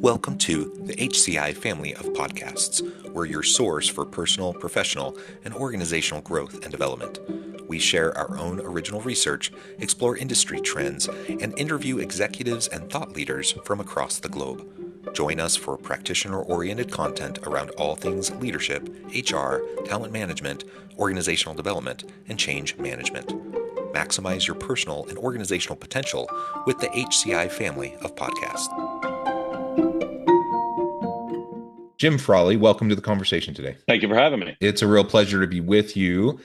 Welcome to the HCI family of podcasts. We're your source for personal, professional, and organizational growth and development. We share our own original research, explore industry trends, and interview executives and thought leaders from across the globe. Join us for practitioner-oriented content around all things leadership, HR, talent management, organizational development, and change management. Maximize your personal and organizational potential with the HCI family of podcasts. Jim Frawley, welcome to the conversation today. Thank you for having me. It's a real pleasure to be with you.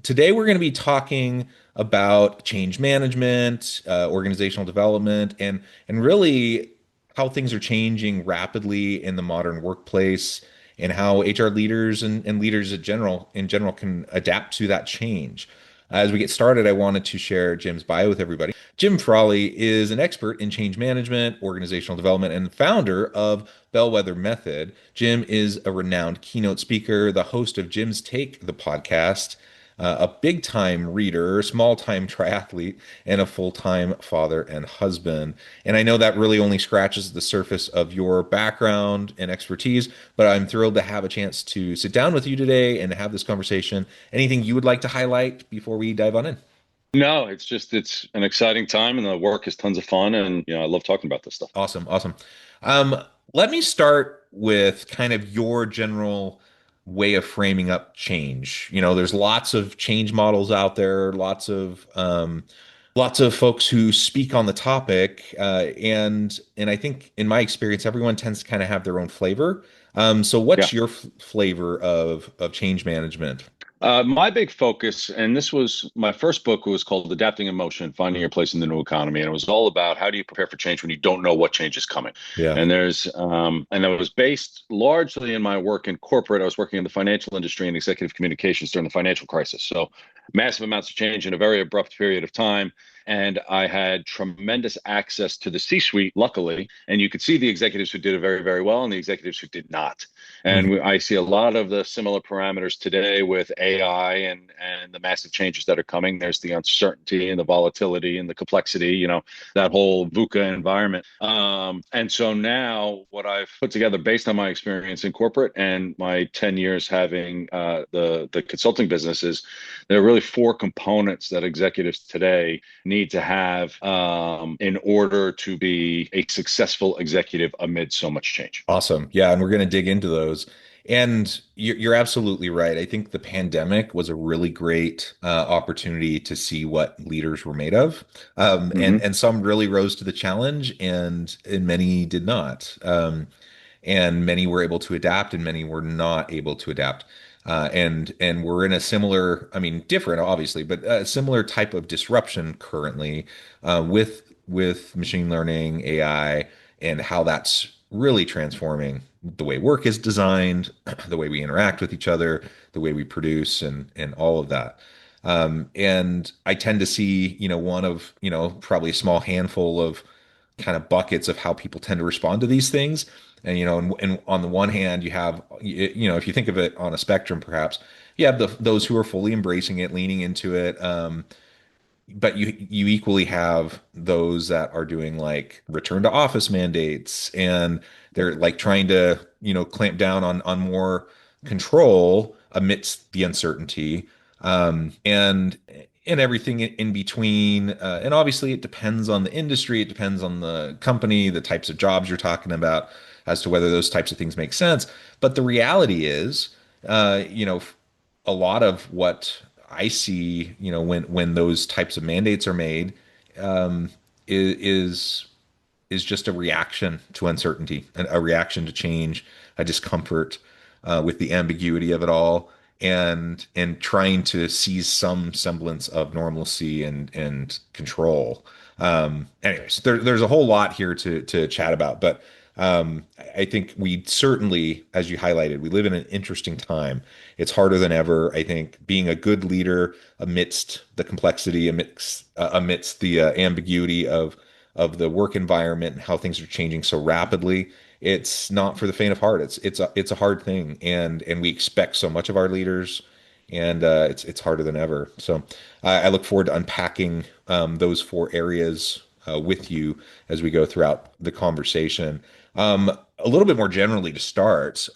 Today, we're going to be talking about change management, organizational development, and really how things are changing rapidly in the modern workplace, and how HR leaders and leaders in general can adapt to that change. As we get started, I wanted to share Jim's bio with everybody. Jim Frawley is an expert in change management, organizational development, and founder of Bellwether Method. Jim is a renowned keynote speaker, the host of Jim's Take, the podcast, a big-time reader, small-time triathlete, and a full-time father and husband. And I know that really only scratches the surface of your background and expertise, but I'm thrilled to have a chance to sit down with you today and have this conversation. Anything you would like to highlight before we dive on in? No, it's an exciting time and the work is tons of fun and I love talking about this stuff. Awesome, awesome. Let me start with kind of your general way of framing up change. There's lots of change models out there, lots of folks who speak on the topic, and I think in my experience, everyone tends to kind of have their own flavor. So what's your flavor of change management? My big focus, and this was my first book, was called Adapting in Motion, Finding Your Place in the New Economy. And it was all about how do you prepare for change when you don't know what change is coming. Yeah. And and it was based largely in my work in corporate. I was working in the financial industry and executive communications during the financial crisis. So massive amounts of change in a very abrupt period of time. And I had tremendous access to the C-suite, luckily. And you could see the executives who did it very, very well and the executives who did not. And I see a lot of the similar parameters today with AI and the massive changes that are coming. There's the uncertainty and the volatility and the complexity, that whole VUCA environment. And so now what I've put together based on my experience in corporate and my 10 years having the consulting businesses, there are really four components that executives today need to have in order to be a successful executive amid so much change. Awesome. Yeah, and we're going to dig into those. And you're absolutely right. I think the pandemic was a really great opportunity to see what leaders were made of. And some really rose to the challenge, and many did not. And many were able to adapt, and many were not able to adapt. And we're in a similar, different obviously, but a similar type of disruption currently with machine learning, AI, and how that's really transforming the way work is designed, the way we interact with each other, the way we produce, and all of that. And I tend to see, one of, probably a small handful of kind of buckets of how people tend to respond to these things. And on the one hand, you have, if you think of it on a spectrum, perhaps you have those who are fully embracing it, leaning into it. But you equally have those that are doing like return to office mandates, and they're like trying to, clamp down on more control amidst the uncertainty, and everything in between. And obviously it depends on the industry, it depends on the company, the types of jobs you're talking about, as to whether those types of things make sense. But the reality is, a lot of what I see, when those types of mandates are made, is just a reaction to uncertainty, and a reaction to change, a discomfort with the ambiguity of it all, and trying to seize some semblance of normalcy and control. Anyways, there's a whole lot here to chat about, but I think we certainly, as you highlighted, we live in an interesting time. It's harder than ever. I think being a good leader amidst the complexity, amidst the ambiguity of the work environment and how things are changing so rapidly, it's not for the faint of heart. It's a hard thing, and we expect so much of our leaders, and it's harder than ever. So I look forward to unpacking those four areas with you as we go throughout the conversation. A little bit more generally to start,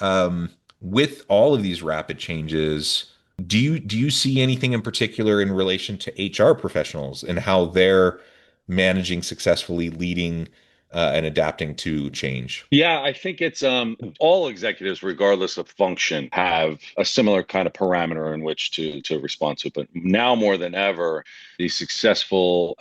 with all of these rapid changes, do you see anything in particular in relation to HR professionals and how they're managing successfully, leading, and adapting to change? Yeah, I think it's all executives, regardless of function, have a similar kind of parameter in which to respond to. But now more than ever, these successful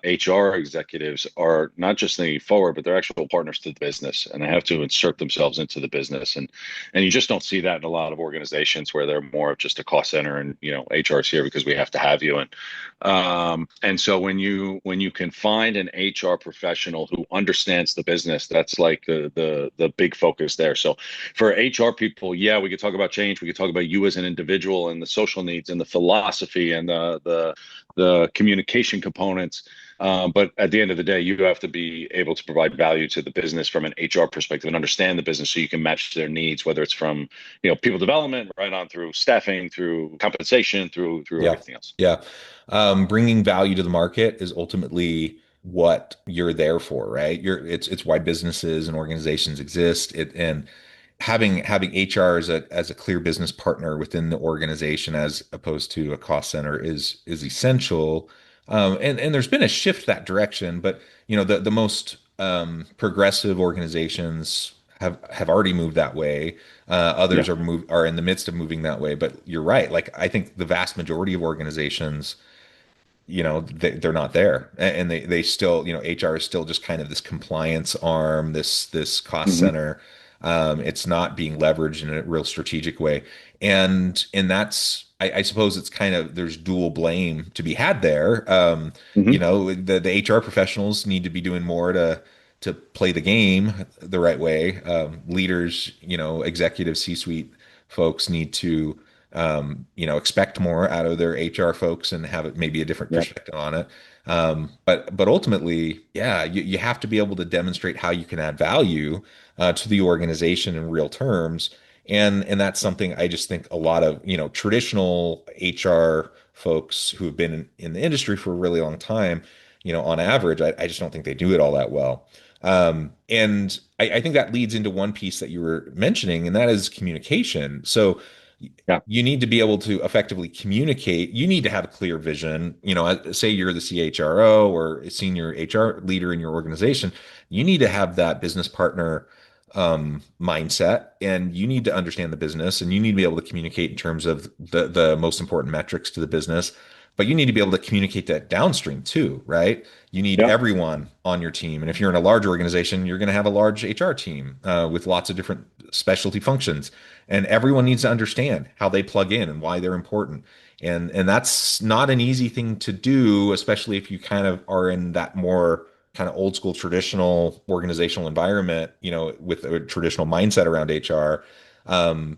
HR executives are not just thinking forward, but they're actual partners to the business, and they have to insert themselves into the business. And you just don't see that in a lot of organizations where they're more of just a cost center, and HR is here because we have to have you. And so when you can find an HR professional who understands the business, that's like the big focus there. So for HR people, yeah, we could talk about change. We could talk about you as an individual and the social needs and the philosophy and the communication components. But at the end of the day, you have to be able to provide value to the business from an HR perspective and understand the business so you can match their needs, whether it's from people development right on through staffing, through compensation, through Yeah. everything else. Yeah. Bringing value to the market is ultimately what you're there for, right? It's why businesses and organizations exist. And having HR as a clear business partner within the organization as opposed to a cost center is essential. And there's been a shift that direction, but the most progressive organizations have already moved that way. Yeah. Others are in the midst of moving that way. But you're right. Like I think the vast majority of organizations, they're not there, and they still, HR is still just kind of this compliance arm, this cost Hmm. center. It's not being leveraged in a real strategic way, and that's, I suppose it's kind of, there's dual blame to be had there. Hmm. The HR professionals need to be doing more to play the game the right way. Leaders, executive C-suite folks need to expect more out of their HR folks and have it maybe a different Yeah. perspective on it. But ultimately, yeah, you have to be able to demonstrate how you can add value to the organization in real terms. And that's something I just think a lot of, traditional HR folks who have been in the industry for a really long time, on average, I just don't think they do it all that well. And I think that leads into one piece that you were mentioning, and that is communication. So Yeah. you need to be able to effectively communicate. You need to have a clear vision. Say you're the CHRO or a senior HR leader in your organization. You need to have that business partner mindset, and you need to understand the business, and you need to be able to communicate in terms of the most important metrics to the business. But you need to be able to communicate that downstream too, right? You need Yeah. everyone on your team. And if you're in a large organization, you're going to have a large HR team with lots of different specialty functions, and everyone needs to understand how they plug in and why they're important. And that's not an easy thing to do, especially if you kind of are in that more kind of old school traditional organizational environment, with a traditional mindset around HR,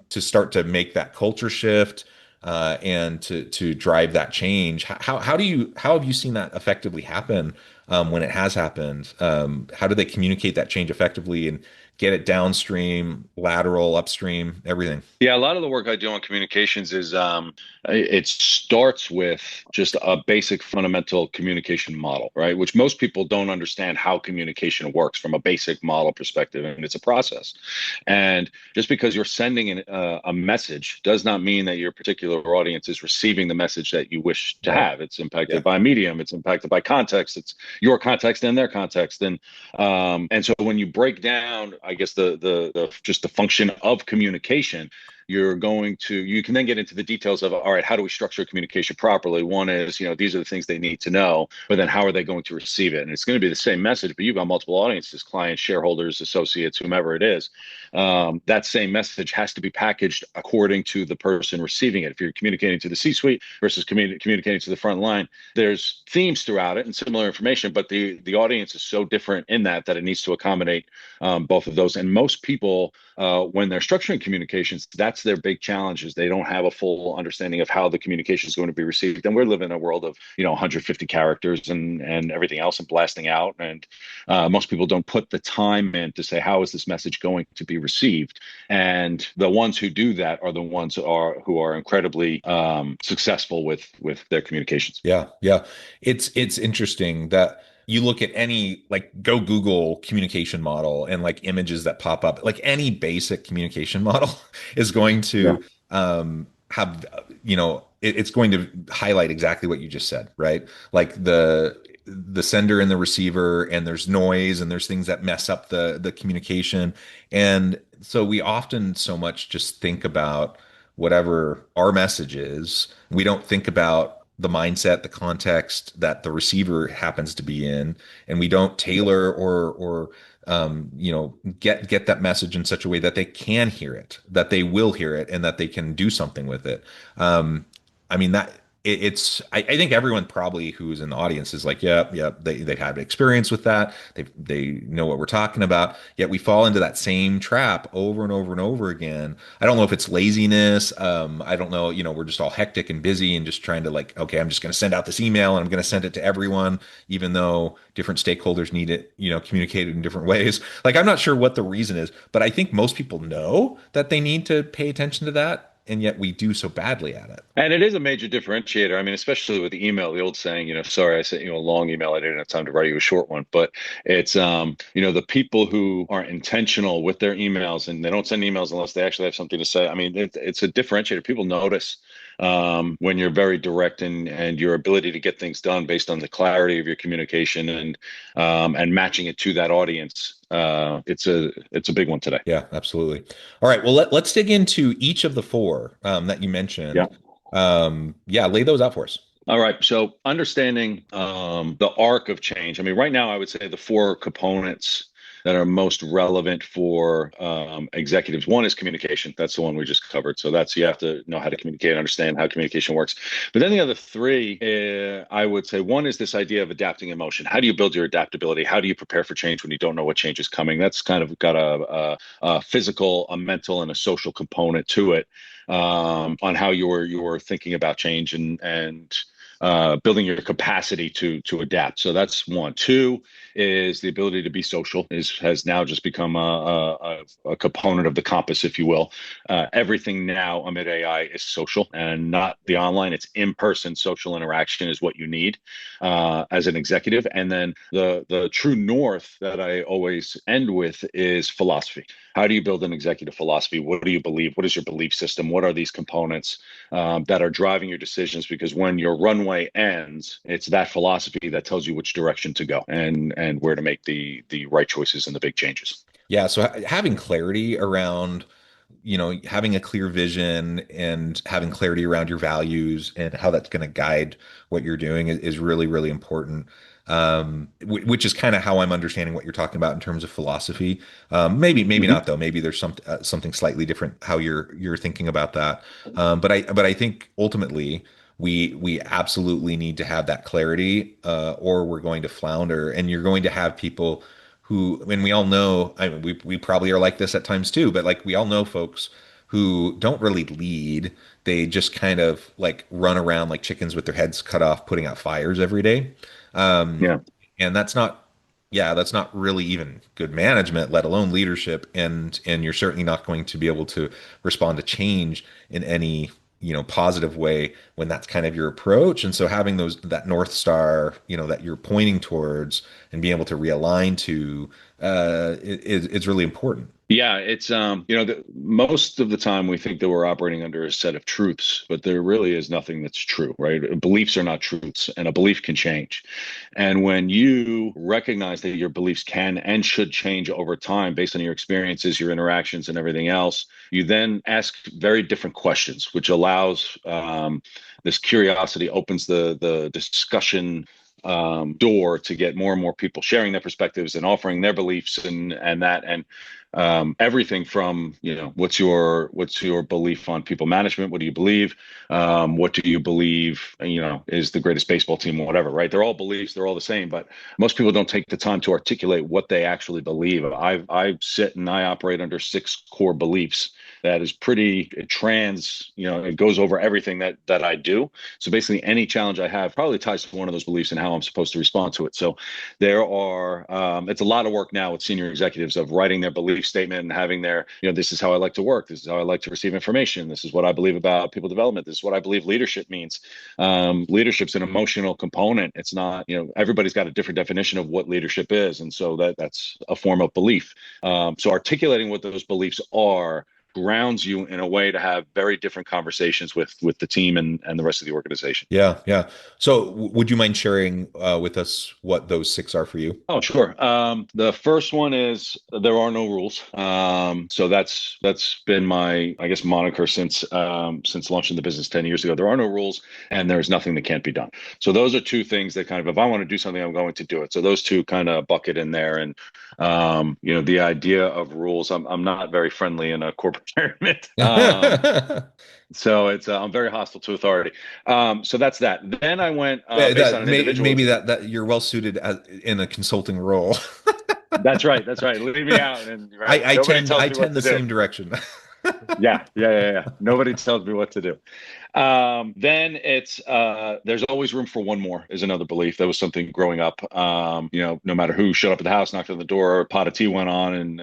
to start to make that culture shift, and to drive that change. How have you seen that effectively happen, when it has happened? How do they communicate that change effectively and get it downstream, lateral, upstream, everything? Yeah, a lot of the work I do on communications is it starts with just a basic fundamental communication model, right? Which most people don't understand how communication works from a basic model perspective, and it's a process. And just because you're sending a message does not mean that your particular audience is receiving the message that you wish to Right. have. It's impacted Yeah. by medium, it's impacted by context, it's your context and their context, and so when you break down, I guess the just the function of communication, you can then get into the details of, all right, how do we structure communication properly? One is, these are the things they need to know, but then how are they going to receive it? And it's going to be the same message, but you've got multiple audiences, clients, shareholders, associates, whomever it is. That same message has to be packaged according to the person receiving it. If you're communicating to the C-suite versus communicating to the front line, there's themes throughout it and similar information, but the audience is so different in that it needs to accommodate both of those. And most people, when they're structuring communications, that's their big challenge, is they don't have a full understanding of how the communication is going to be received. And we're living in a world of 150 characters and everything else and blasting out. And most people don't put the time in to say, how is this message going to be received? And the ones who do that are the ones who are incredibly successful with their communications. Yeah, yeah. It's interesting that you look at any, like, go Google communication model and like images that pop up, like any basic communication model is going Yeah. to have, it's going to highlight exactly what you just said, right? Like the sender and the receiver, and there's noise and there's things that mess up the communication. And so we often so much just think about whatever our message is. We don't think about the mindset, the context that the receiver happens to be in, and we don't tailor or get that message in such a way that they can hear it, that they will hear it, and that they can do something with it. I mean that it's I think everyone probably who's in the audience is like, yeah, yeah, they have experience with that. They know what we're talking about. Yet we fall into that same trap over and over and over again. I don't know if it's laziness. I don't know, we're just all hectic and busy and just trying to, like, okay, I'm just going to send out this email and I'm going to send it to everyone, even though different stakeholders need it, communicated in different ways. Like, I'm not sure what the reason is, but I think most people know that they need to pay attention to that. And yet we do so badly at it. And it is a major differentiator. I mean, especially with the email, the old saying, sorry, I sent you a long email. I didn't have time to write you a short one. But it's, the people who are intentional with their emails and they don't send emails unless they actually have something to say. I mean, it's a differentiator. People notice when you're very direct and your ability to get things done based on the clarity of your communication and matching it to that audience. It's a big one today. Yeah, absolutely. All right. Well, let's dig into each of the four that you Yeah. mentioned. Yeah, lay those out for us. All right. So understanding the arc of change. I mean, right now, I would say the four components that are most relevant for executives. One is communication. That's the one we just covered. So that's you have to know how to communicate, understand how communication works. But then the other three, I would say one is this idea of adapting emotion. How do you build your adaptability? How do you prepare for change when you don't know what change is coming? That's kind of got a physical, a mental, and a social component to it on how you're thinking about change and building your capacity to adapt. So that's one. Two is the ability to be social has now just become a component of the compass, if you will. Everything now amid AI is social and not the online. It's in-person social interaction is what you need as an executive. And then the true north that I always end with is philosophy. How do you build an executive philosophy? What do you believe? What is your belief system? What are these components that are driving your decisions? Because when your runway ends, it's that philosophy that tells you which direction to go and where to make the right choices and the big changes. Yeah, so having clarity around, having a clear vision and having clarity around your values and how that's going to guide what you're doing is really, really important. Which is kind of how I'm understanding what you're talking about in terms of philosophy. Maybe Mm-hmm. not though. Maybe there's something slightly different how you're thinking about that. But I think ultimately we absolutely need to have that clarity, or we're going to flounder, and you're going to have people who, and we all know, I mean, we probably are like this at times too, but like we all know folks who don't really lead. They just kind of like run around like chickens with their heads cut off, putting out fires every day. Um, Yeah. and that's not really even good management, let alone leadership. And you're certainly not going to be able to respond to change in any, positive way when that's kind of your approach. And so having that North Star, that you're pointing towards and being able to realign to, is really important. Yeah, it's most of the time we think that we're operating under a set of truths, but there really is nothing that's true, right? Beliefs are not truths, and a belief can change. And when you recognize that your beliefs can and should change over time based on your experiences, your interactions, and everything else, you then ask very different questions, which allows this curiosity, opens the discussion door to get more and more people sharing their perspectives and offering their beliefs and everything from what's your belief on people management, what do you believe, what do you believe is the greatest baseball team or whatever, right? They're all beliefs, they're all the same, but most people don't take the time to articulate what they actually believe. I sit and I operate under six core beliefs that is pretty trans, it goes over everything that I do. So basically any challenge I have probably ties to one of those beliefs and how I'm supposed to respond to it. So it's a lot of work now with senior executives of writing their belief statement and having their, this is how I like to work. This is how I like to receive information. This is what I believe about people development. This is what I believe leadership means. Leadership's an emotional component. It's not, everybody's got a different definition of what leadership is. And so that's a form of belief. So articulating what those beliefs are grounds you in a way to have very different conversations with the team and the rest of the organization. Yeah, yeah. So would you mind sharing with us what those six are for you? Oh, sure. The first one is there are no rules. So that's been my, I guess, moniker since launching the business 10 years ago. There are no rules, and there's nothing that can't be done. So those are two things that kind of, if I want to do something, I'm going to do it. So those two kind of bucket in there. And the idea of rules, I'm not very friendly in a corporate environment. So I'm very hostile to authority. So that's that. Then I went based on an individual. Maybe that you're well suited in a consulting role. That's right. That's right. Leave me out, and right. I Nobody tend tells me what the to do. same direction. Yeah. Nobody tells me what to do. Then it's there's always room for one more is another belief. That was something growing up. No matter who showed up at the house, knocked on the door, a pot of tea went on, and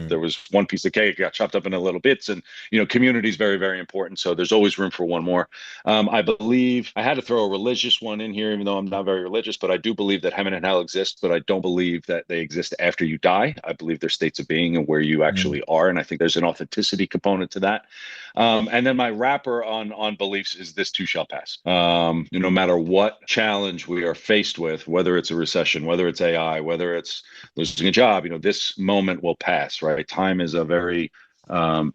there was one piece of cake got chopped up into little bits, and community is very, very important. So there's always room for one more. I believe I had to throw a religious one in here, even though I'm not very religious, but I do believe that heaven and hell exist, but I don't believe that they exist after you die. I believe they're states of being and where you actually are, and I think there's an authenticity component to that. And then my wrapper on beliefs is this too shall pass. No matter what challenge we are faced with, whether it's a recession, whether it's AI, whether it's losing a job, this moment will pass, right? Time is a very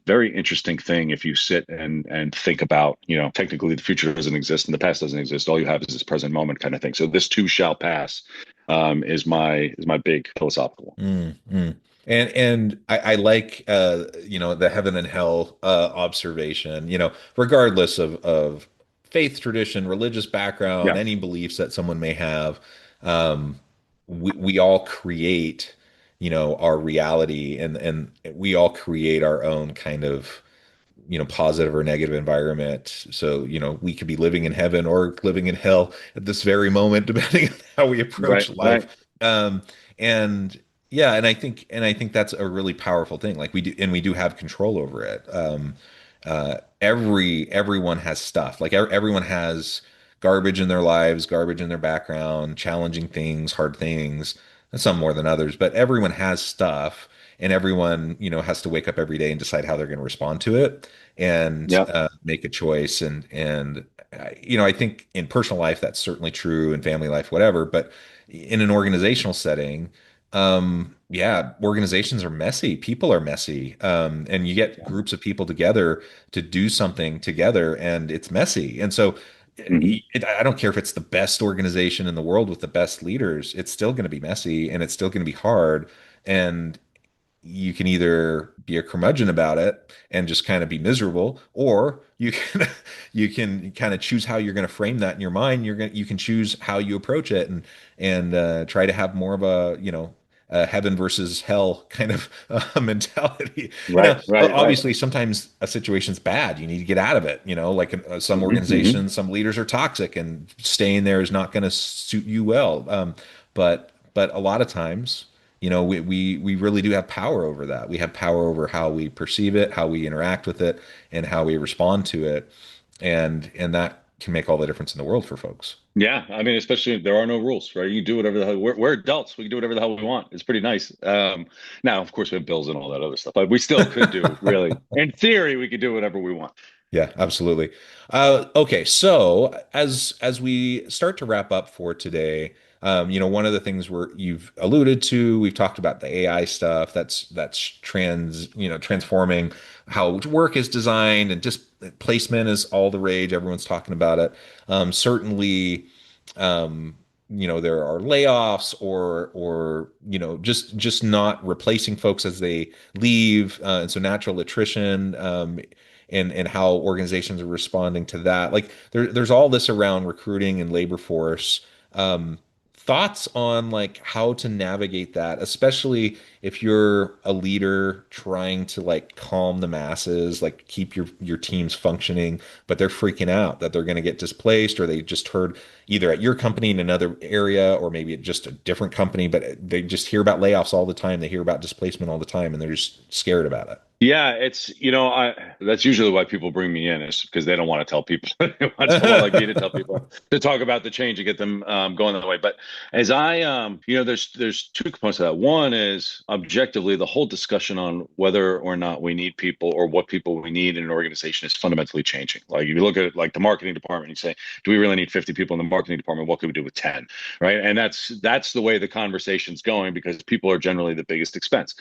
very interesting thing if you sit and think about, technically the future doesn't exist and the past doesn't exist. All you have is this present moment kind of thing. So this too shall pass is my big philosophical one. And I like the heaven and hell observation, regardless of faith tradition, religious background, Yeah. any beliefs that someone may have, we all create, our reality, and we all create our own kind of positive or negative environment. So we could be living in heaven or living in hell at this very moment, depending on how we approach Right. Right. life. And yeah, and I think that's a really powerful thing. Like we do have control over it. Everyone has stuff. Like everyone has garbage in their lives, garbage in their background, challenging things, hard things. Some more than others, but everyone has stuff, and everyone has to wake up every day and decide how they're going to respond to it, and Yeah. make a choice. And I think in personal life that's certainly true, in family life, whatever. But in an organizational setting, yeah, organizations are messy. People are messy. And you get groups of people together to do something together, and it's messy. And so Hmm. I don't care if it's the best organization in the world with the best leaders, it's still going to be messy and it's still going to be hard. And you can either be a curmudgeon about it and just kind of be miserable, or you can you can kind of choose how you're going to frame that in your mind. You can choose how you approach it, and try to have more of a heaven versus hell kind of mentality. Right. Right. Right. Obviously, sometimes a situation's bad. You need to get out of it. Like some Hmm. Hmm. organizations, some leaders are toxic, and staying there is not going to suit you well. But a lot of times, we really do have power over that. We have power over how we perceive it, how we interact with it, and how we respond to it, and that can make all the difference in the world for folks. Yeah, I mean, especially there are no rules, right? You can do whatever the hell. We're adults. We can do whatever the hell we want. It's pretty nice. Now, of course, we have bills and all that other stuff, but we still could do, really. In theory, we could do whatever we want. Yeah, absolutely. Okay, so as we start to wrap up for today, one of the things you've alluded to, we've talked about the AI stuff that's transforming how work is designed, and just placement is all the rage. Everyone's talking about it. Certainly, there are layoffs, or just not replacing folks as they leave, and so natural attrition. And how organizations are responding to that. Like there's all this around recruiting and labor force. thoughts on like how to navigate that, especially if you're a leader trying to like calm the masses, like keep your teams functioning, but they're freaking out that they're going to get displaced, or they just heard either at your company in another area, or maybe at just a different company, but they just hear about layoffs all the time. They hear about displacement all the time, and they're just scared about it. Yeah, it's, that's usually why people bring me in, is because they don't want to tell people. They want someone like me to tell people, to talk about the change and get them going that way. But as there's two components to that. One is objectively the whole discussion on whether or not we need people or what people we need in an organization is fundamentally changing. Like if you look at like the marketing department, you say, do we really need 50 people in the marketing department? What can we do with 10? Right. And that's the way the conversation's going, because people are generally the biggest expense.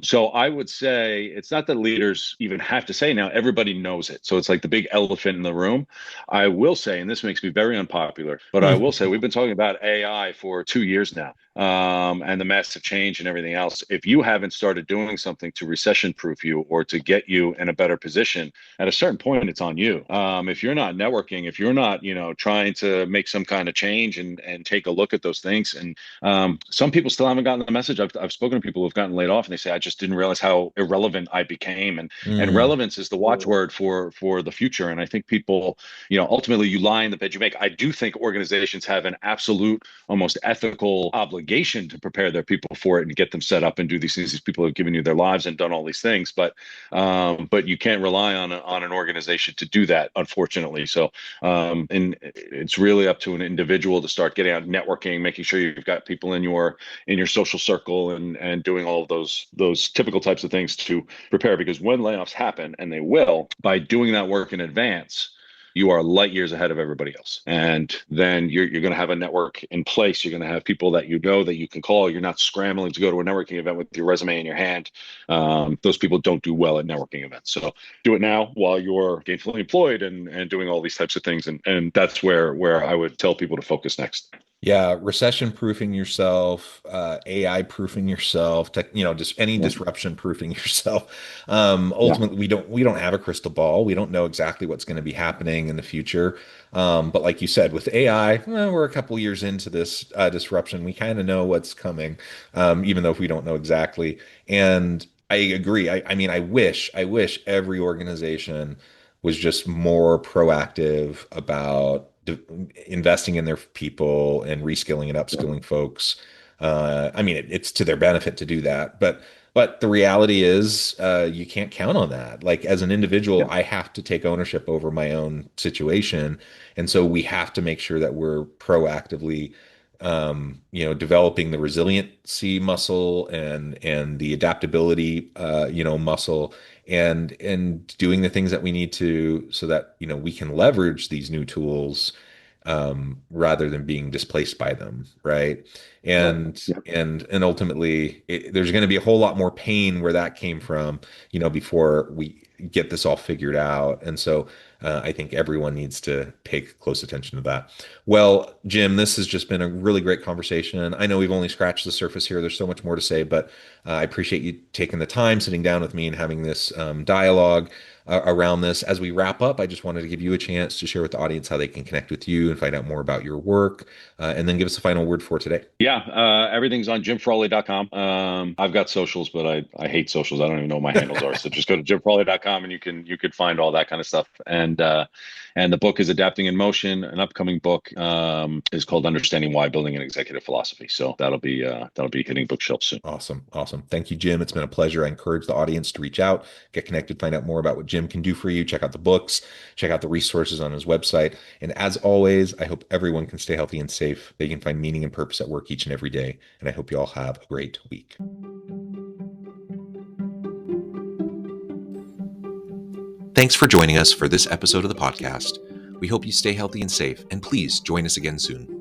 So I would say it's not that leaders even have to say now, everybody knows it. So it's like the big elephant in the room. I will say, and this makes me very unpopular, but I will say we've been talking about AI for 2 years now, and the massive change and everything else. If you haven't started doing something to recession proof you or to get you in a better position, at a certain point, it's on you. If you're not networking, if you're not, trying to make some kind of change and take a look at those things. And some people still haven't gotten the message. I've spoken to people who've gotten laid off, and they say, I just didn't realize how irrelevant I became. And Mm. relevance is the watchword for the future. And I think people, ultimately you lie in the bed you make. I do think organizations have an absolute, almost ethical obligation to prepare their people for it and get them set up and do these things. These people have given you their lives and done all these things, but you can't rely on an organization to do that, unfortunately. So, and it's really up to an individual to start getting out networking, making sure you've got people in your social circle, and doing all of those typical types of things to prepare. Because when layoffs happen, and they will, by doing that work in advance, you are light years ahead of everybody else. And then you're going to have a network in place. You're going to have people that that you can call. You're not scrambling to go to a networking event with your resume in your hand. Those people don't do well at networking events. So do it now while you're gainfully employed and doing all these types of things. And that's where I would tell people to focus next. Yeah, recession proofing yourself, AI proofing yourself, just any Yeah. disruption proofing yourself. Yeah. Ultimately, we don't have a crystal ball. We don't know exactly what's going to be happening in the future. But like you said, with AI, well, we're a couple years into this disruption. We kind of know what's coming, even though we don't know exactly. And I agree. I mean, I wish every organization was just more proactive about investing in their people and reskilling and Yeah. upskilling folks. I mean, it's to their benefit to do that, but the reality is, you can't count on that. Like as an individual, Yeah. I have to take ownership over my own situation, and so we have to make sure that we're proactively, developing the resiliency muscle and the adaptability, muscle, and doing the things that we need to so that we can leverage these new tools, rather than being displaced by them, right? Right. And ultimately, there's going to be a whole lot more pain where that came from, before we get this all figured out. And so I think everyone needs to pay close attention to that. Well, Jim, this has just been a really great conversation. I know we've only scratched the surface here. There's so much more to say, but I appreciate you taking the time, sitting down with me, and having this dialogue around this. As we wrap up, I just wanted to give you a chance to share with the audience how they can connect with you and find out more about your work, and then give us a final word for today. Yeah, everything's on jimfrawley.com. I've got socials, but I hate socials. I don't even know what my handles are. So just go to jimfrawley.com and you could find all that kind of stuff. And the book is Adapting in Motion. An upcoming book is called Understanding Why: Building an Executive Philosophy. So that'll be hitting bookshelves soon. Awesome. Awesome. Thank you, Jim. It's been a pleasure. I encourage the audience to reach out, get connected, find out more about what Jim can do for you. Check out the books, check out the resources on his website. And as always, I hope everyone can stay healthy and safe. They can find meaning and purpose at work each and every day. And I hope you all have a great week. Thanks for joining us for this episode of the podcast. We hope you stay healthy and safe, and please join us again soon.